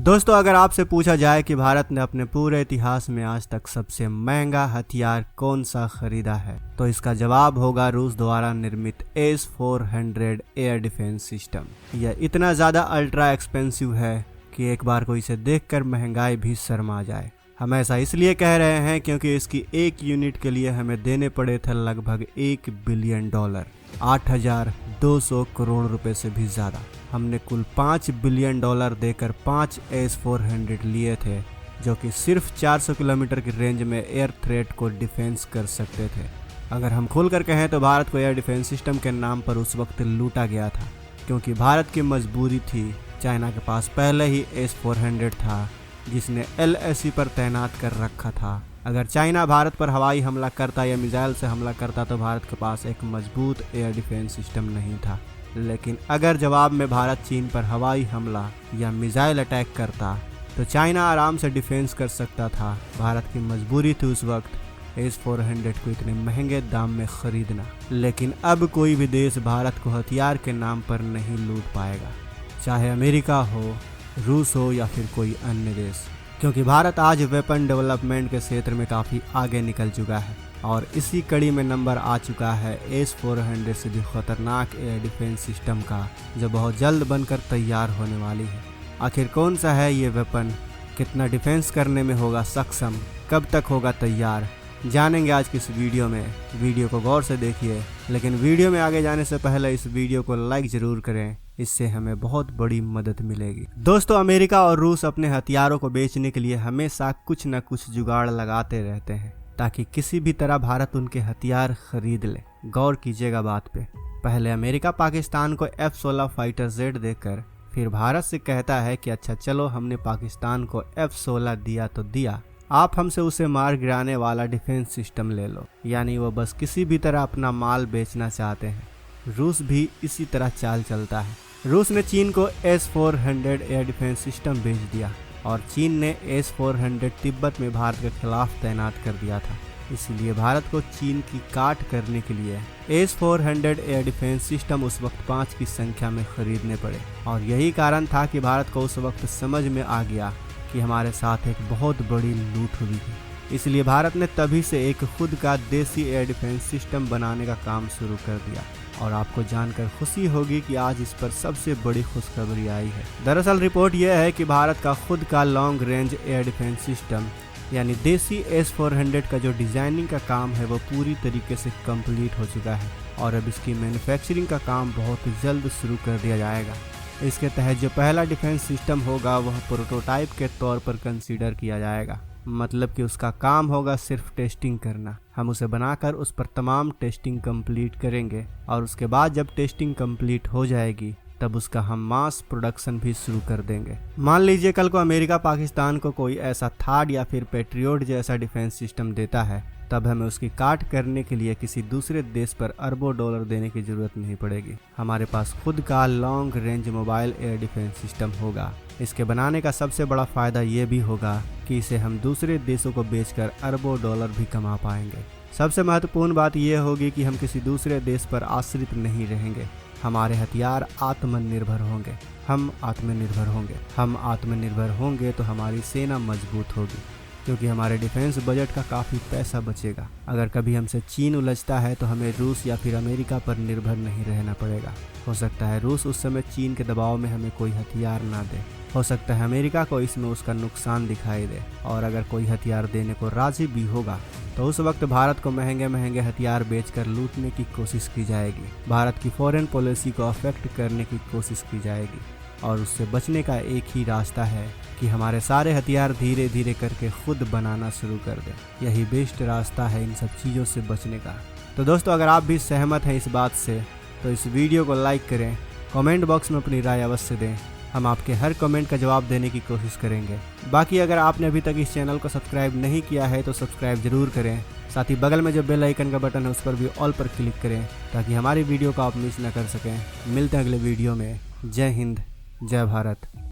दोस्तों, अगर आपसे पूछा जाए कि भारत ने अपने पूरे इतिहास में आज तक सबसे महंगा हथियार कौन सा खरीदा है, तो इसका जवाब होगा रूस द्वारा निर्मित S-400 एयर डिफेंस सिस्टम। यह इतना ज़्यादा अल्ट्रा एक्सपेंसिव है कि एक बार को इसे देखकर महंगाई भी शर्मा जाए। हम ऐसा इसलिए कह रहे हैं क्योंकि इसकी एक यूनिट के लिए हमें देने पड़े थे लगभग $1 बिलियन, 8,200 करोड़ रुपए से भी ज़्यादा। हमने कुल $5 बिलियन देकर 5 S-400 लिए थे, जो कि सिर्फ 400 किलोमीटर की रेंज में एयर थ्रेट को डिफेंस कर सकते थे। अगर हम खुलकर कहें तो भारत को एयर डिफेंस सिस्टम के नाम पर उस वक्त लूटा गया था, क्योंकि भारत की मजबूरी थी। चाइना के पास पहले ही S-400 था, जिसने LAC पर तैनात कर रखा था। अगर चाइना भारत पर हवाई हमला करता या मिसाइल से हमला करता तो भारत के पास एक मजबूत एयर डिफेंस सिस्टम नहीं था। लेकिन अगर जवाब में भारत चीन पर हवाई हमला या मिसाइल अटैक करता तो चाइना आराम से डिफेंस कर सकता था। भारत की मजबूरी थी उस वक्त S-400 को इतने महंगे दाम में खरीदना। लेकिन अब कोई भी देश भारत को हथियार के नाम पर नहीं लूट पाएगा, चाहे अमेरिका हो, रूस हो या फिर कोई अन्य देश, क्योंकि भारत आज वेपन डेवलपमेंट के क्षेत्र में काफ़ी आगे निकल चुका है और इसी कड़ी में नंबर आ चुका है S-400 से भी खतरनाक एयर डिफेंस सिस्टम का, जो बहुत जल्द बनकर तैयार होने वाली है। आखिर कौन सा है ये वेपन, कितना डिफेंस करने में होगा सक्षम, कब तक होगा तैयार, जानेंगे आज की इस वीडियो में। वीडियो को गौर से देखिए, लेकिन वीडियो में आगे जाने से पहले इस वीडियो को लाइक ज़रूर करें, इससे हमें बहुत बड़ी मदद मिलेगी। दोस्तों, अमेरिका और रूस अपने हथियारों को बेचने के लिए हमेशा कुछ न कुछ जुगाड़ लगाते रहते हैं ताकि किसी भी तरह भारत उनके हथियार खरीद ले। गौर कीजिएगा बात पे। पहले अमेरिका पाकिस्तान को F-16 फाइटर जेट देकर फिर भारत से कहता है कि अच्छा चलो, हमने पाकिस्तान को F-16 दिया तो दिया, आप हमसे उसे मार गिराने वाला डिफेंस सिस्टम ले लो। यानी वो बस किसी भी तरह अपना माल बेचना चाहते हैं। रूस भी इसी तरह चाल चलता है। रूस ने चीन को S-400 एयर डिफेंस सिस्टम भेज दिया और चीन ने S-400 तिब्बत में भारत के खिलाफ तैनात कर दिया था। इसलिए भारत को चीन की काट करने के लिए S-400 एयर डिफेंस सिस्टम उस वक्त 5 की संख्या में खरीदने पड़े। और यही कारण था कि भारत को उस वक्त समझ में आ गया कि हमारे साथ एक बहुत बड़ी लूट हुई है। इसलिए भारत ने तभी से एक खुद का देसी एयर डिफेंस सिस्टम बनाने का काम शुरू कर दिया। और आपको जानकर खुशी होगी कि आज इस पर सबसे बड़ी खुशखबरी आई है। दरअसल रिपोर्ट यह है कि भारत का खुद का long range air defence system यानी देसी S-400 का जो डिजाइनिंग का काम है वो पूरी तरीके से कंप्लीट हो चुका है और अब इसकी मैन्युफैक्चरिंग का काम बहुत जल्द शुरू कर दिया जाएगा। इसके तहत जो पहला डिफेंस सिस्टम होगा वह प्रोटोटाइप के तौर पर कंसीडर किया जाएगा, मतलब कि उसका काम होगा सिर्फ टेस्टिंग करना। हम उसे बनाकर उस पर तमाम टेस्टिंग कंप्लीट करेंगे और उसके बाद जब टेस्टिंग कंप्लीट हो जाएगी तब उसका हम मास प्रोडक्शन भी शुरू कर देंगे। मान लीजिए कल को अमेरिका पाकिस्तान को कोई ऐसा थाड या फिर पेट्रियोट जैसा डिफेंस सिस्टम देता है, तब हमें उसकी काट करने के लिए किसी दूसरे देश पर अरबों डॉलर देने की जरूरत नहीं पड़ेगी। हमारे पास खुद का long range mobile air defence system होगा। इसके बनाने का सबसे बड़ा फायदा ये भी होगा कि इसे हम दूसरे देशों को बेचकर अरबों डॉलर भी कमा पाएंगे। सबसे महत्वपूर्ण बात यह होगी कि हम किसी दूसरे देश पर आश्रित नहीं रहेंगे। हमारे हथियार आत्मनिर्भर होंगे। हम आत्मनिर्भर होंगे तो हमारी सेना मजबूत होगी, क्योंकि हमारे डिफेंस बजट का काफ़ी पैसा बचेगा। अगर कभी हमसे चीन उलझता है तो हमें रूस या फिर अमेरिका पर निर्भर नहीं रहना पड़ेगा। हो सकता है रूस उस समय चीन के दबाव में हमें कोई हथियार ना दे, हो सकता है अमेरिका को इसमें उसका नुकसान दिखाई दे, और अगर कोई हथियार देने को राजी भी होगा तो उस वक्त भारत को महंगे महंगे हथियार बेचकर लूटने की कोशिश की जाएगी। भारत की फॉरेन पॉलिसी को अफेक्ट करने की कोशिश की जाएगी और उससे बचने का एक ही रास्ता है कि हमारे सारे हथियार धीरे धीरे करके खुद बनाना शुरू कर दें। यही बेस्ट रास्ता है इन सब चीज़ों से बचने का। तो दोस्तों, अगर आप भी सहमत हैं इस बात से तो इस वीडियो को लाइक करें, कमेंट बॉक्स में अपनी राय अवश्य दें। हम आपके हर कमेंट का जवाब देने की कोशिश करेंगे। बाकी अगर आपने अभी तक इस चैनल को सब्सक्राइब नहीं किया है तो सब्सक्राइब जरूर करें। साथ ही बगल में जो बेल आइकन का बटन है उस पर भी ऑल पर क्लिक करें ताकि हमारी वीडियो को आप मिस न कर सकें। मिलते हैं अगले वीडियो में। जय हिंद, जय भारत।